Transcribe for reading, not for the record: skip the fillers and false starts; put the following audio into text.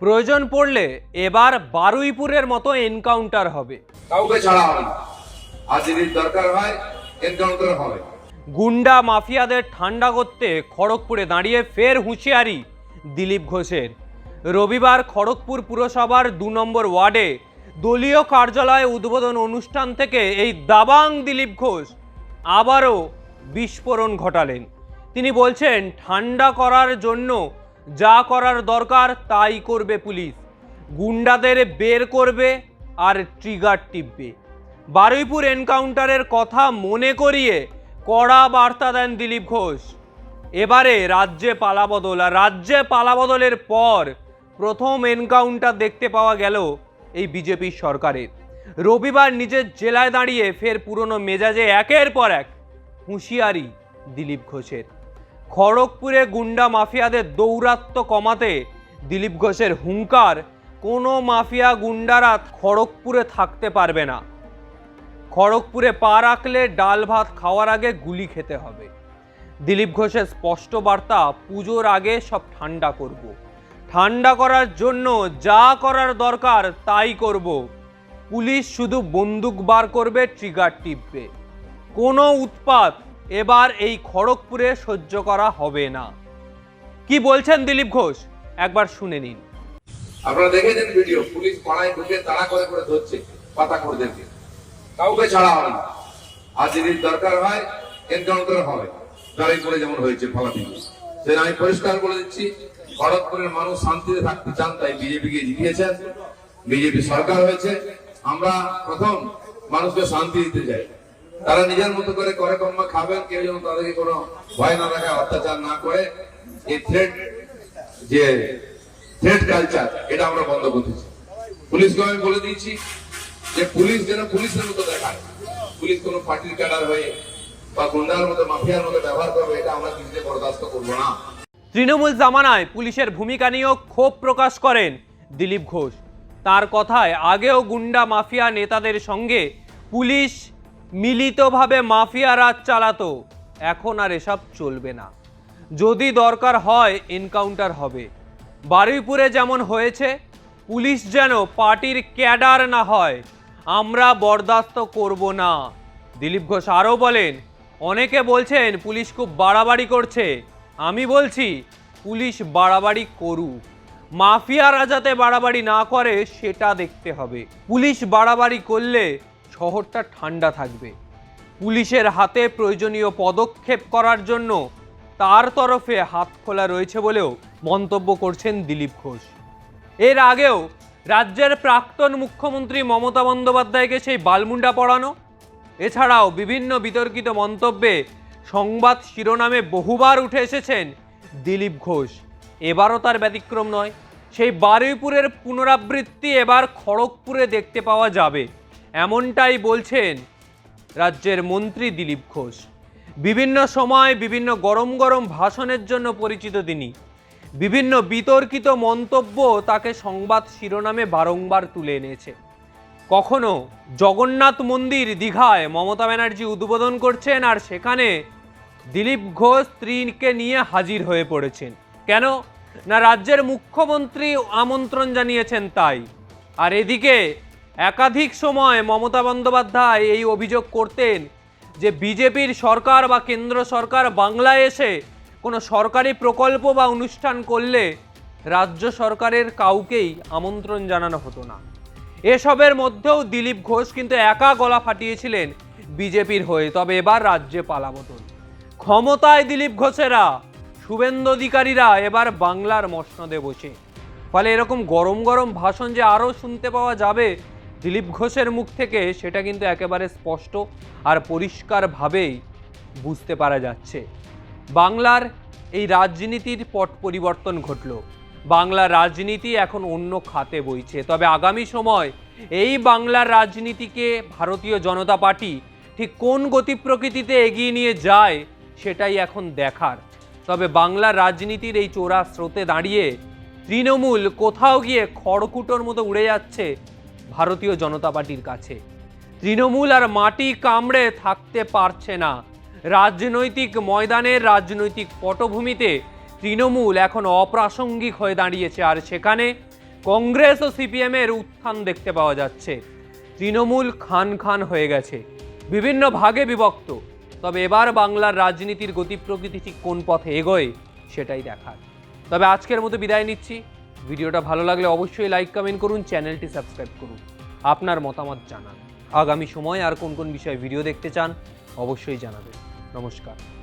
প্রয়োজন পড়লে এবার বারুইপুরের মতো এনকাউন্টার হবে। কাউকে ছাড়া হবে না, আর যদি দরকার হয় এনকাউন্টার হবে। গুন্ডা মাফিয়াদের ঠান্ডা করতে খড়গপুরে দাঁড়িয়ে ফের হুঁশিয়ারি দিলীপ ঘোষের। রবিবার খড়গপুর পুরসভার 2 নম্বর ওয়ার্ডে দলীয় কার্যালয় উদ্বোধন অনুষ্ঠান থেকে এই দাবাং দিলীপ ঘোষ আবারও বিস্ফোরণ ঘটালেন। তিনি বলছেন, ঠান্ডা করার জন্য যা করার দরকার তাই করবে পুলিশ, গুন্ডাদের বের করবে আর ট্রিগার টিপবে। বারুইপুর এনকাউন্টারের কথা মনে করিয়ে কড়া বার্তা দেন দিলীপ ঘোষ। এবারে রাজ্যে পালাবদল, আর রাজ্যে পালাবদলের পর প্রথম এনকাউন্টার দেখতে পাওয়া গেল এই বিজেপির সরকারের। রবিবার নিজের জেলায় দাঁড়িয়ে ফের পুরনো মেজাজে একের পর এক হুঁশিয়ারি দিলীপ ঘোষের। খড়গপুরে গুন্ডা মাফিয়াদের দৌরাত্ম্য কমাতে দিলীপ ঘোষের হুঙ্কার, কোনো মাফিয়া গুন্ডারা খড়গপুরে থাকতে পারবে না। খড়গপুরে পা রাখলে ডাল ভাত খাওয়ার আগে গুলি খেতে হবে। দিলীপ ঘোষের স্পষ্ট বার্তা, পুজোর আগে সব ঠান্ডা করব, ঠান্ডা করার জন্য যা করার দরকার তাই করব, পুলিশ শুধু বন্দুক বার করবে, ট্রিগার টিপবে, কোনো উৎপাত এবার এই খড়গপুরে সহ্য করা হবে না। কি বলছেন দিলীপ ঘোষ একবার শুনে নিন। আপনারা দেখেছেন ভিডিও, পুলিশ পাড়ায় ঢুকে তাড়া করে করে ধরছে পাতা খোরদেরকে। কাউকে ছাড়া হবে না, আর যদি দরকার হয় এনকাউন্টার হবে। বারুইপুরে যেমন হয়েছে ফালাফিকে, সেটা আমি পরিষ্কার বলে দিচ্ছি, খড়গপুরের মানুষ শান্তিতে থাকতে চান, তাই বিজেপিকে জিতিয়েছেন, বিজেপি সরকার হয়েছে। আমরা প্রথম মানুষকে শান্তি দিতে চাই, তারা নিজের মতো করে করে কর্ম খাবেন, কেউ যেন তাদেরকে কোনো ভয় না রাখে, অত্যাচার না করে। এই থ্রেট কালচার এটা আমরা বন্ধ করতেছি। পুলিশকে আমি বলে দিয়েছি যে পুলিশ যেন পুলিশের মতো দেখায়, পুলিশ কোনো পার্টির ক্যাডার হয়ে বা গুন্ডার মতো মাফিয়ার মতো ব্যবহার করবে, এটা আমরা কিছুতে বরদাস্ত করবো না। তৃণমূল জামানায় পুলিশের ভূমিকা নিয়েও ক্ষোভ প্রকাশ করেন দিলীপ ঘোষ। তার কথায়, আগেও গুন্ডা মাফিয়া নেতাদের সঙ্গে পুলিশ মিলিতভাবে মাফিয়া রাজ চালাতো, এখন আর এসব চলবে না, যদি দরকার হয় এনকাউন্টার হবে। বারুইপুরে যেমন হয়েছে, পুলিশ যেন পার্টির ক্যাডার না হয়, আমরা বরদাস্ত করব না। দিলীপ ঘোষ আরও বলেন, অনেকে বলছেন পুলিশ খুব বাড়াবাড়ি করছে, আমি বলছি পুলিশ বাড়াবাড়ি করুক, মাফিয়ারা যাতে বাড়াবাড়ি না করে সেটা দেখতে হবে। পুলিশ বাড়াবাড়ি করলে শহরটা ঠান্ডা থাকবে। পুলিশের হাতে প্রয়োজনীয় পদক্ষেপ করার জন্য তার তরফে হাত খোলা রয়েছে বলেও মন্তব্য করছেন দিলীপ ঘোষ। এর আগেও রাজ্যের প্রাক্তন মুখ্যমন্ত্রী মমতা বন্দ্যোপাধ্যায়কে সেই বালমুন্ডা পড়ানো, এছাড়াও বিভিন্ন বিতর্কিত মন্তব্যে সংবাদ শিরোনামে বহুবার উঠে এসেছেন দিলীপ ঘোষ। এবারও তার ব্যতিক্রম নয়। সেই বারুইপুরের পুনরাবৃত্তি এবার খড়গপুরে দেখতে পাওয়া যাবে, এমনটাই বলছেন রাজ্যের মন্ত্রী দিলীপ ঘোষ। বিভিন্ন সময় বিভিন্ন গরম গরম ভাষণের জন্য পরিচিত তিনি। বিভিন্ন বিতর্কিত মন্তব্য তাকে সংবাদ শিরোনামে বারংবার তুলে এনেছে। কখনো জগন্নাথ মন্দির দীঘায় মমতা ব্যানার্জি উদ্বোধন করছেন, আর সেখানে দিলীপ ঘোষ স্ত্রীকে নিয়ে হাজির হয়ে পড়েছেন। কেন না, রাজ্যের মুখ্যমন্ত্রী আমন্ত্রণ জানিয়েছেন তাই। আর এদিকে একাধিক সময় মমতা বন্দ্যোপাধ্যায় এই অভিযোগ করতেন যে বিজেপির সরকার বা কেন্দ্র সরকার বাংলায় এসে কোনো সরকারি প্রকল্প বা অনুষ্ঠান করলে রাজ্য সরকারের কাউকেই আমন্ত্রণ জানানো হতো না। এসবের মধ্যেও দিলীপ ঘোষ কিন্তু একা গলা ফাটিয়েছিলেন বিজেপির হয়ে। তবে এবার রাজ্যে পালাবদল, ক্ষমতায় দিলীপ ঘোষেরা, শুভেন্দু অধিকারীরা এবার বাংলার মসনদে বসে। ফলে এরকম গরম গরম ভাষণ যে আরও শুনতে পাওয়া যাবে দিলীপ ঘোষের মুখ থেকে, সেটা কিন্তু একেবারে স্পষ্ট আর পরিষ্কারভাবেই বুঝতে পারা যাচ্ছে। বাংলার এই রাজনীতির পট পরিবর্তন ঘটল, বাংলার রাজনীতি এখন অন্য খাতে বইছে। তবে আগামী সময় এই বাংলার রাজনীতিকে ভারতীয় জনতা পার্টি ঠিক কোন গতি প্রকৃতিতে এগিয়ে নিয়ে যায় সেটাই এখন দেখার। তবে বাংলার রাজনীতির এই চোরা স্রোতে দাঁড়িয়ে তৃণমূল কোথাও গিয়ে খড়কুটোর মতো উড়ে যাচ্ছে ভারতীয় জনতা পার্টির কাছে। তৃণমূল আর মাটি কামড়ে থাকতে পারছে না। রাজনৈতিক ময়দানের রাজনৈতিক পটভূমিতে তৃণমূল এখন অপ্রাসঙ্গিক হয়ে দাঁড়িয়েছে, আর সেখানে কংগ্রেস ও সিপিএম এর উত্থান দেখতে পাওয়া যাচ্ছে। তৃণমূল খান খান হয়ে গেছে, বিভিন্ন ভাগে বিভক্ত। তবে এবার বাংলার রাজনীতির গতি প্রকৃতি ঠিক কোন পথে এগোয় সেটাই দেখার। তবে আজকের মতো বিদায় নিচ্ছি। ভিডিওটা ভালো লাগলে অবশ্যই লাইক কমেন্ট করুন, চ্যানেলটি সাবস্ক্রাইব করুন, আপনার মতামত জানান। আগামী সময় আর কোন কোন বিষয়ে ভিডিও দেখতে চান অবশ্যই জানাবেন। নমস্কার।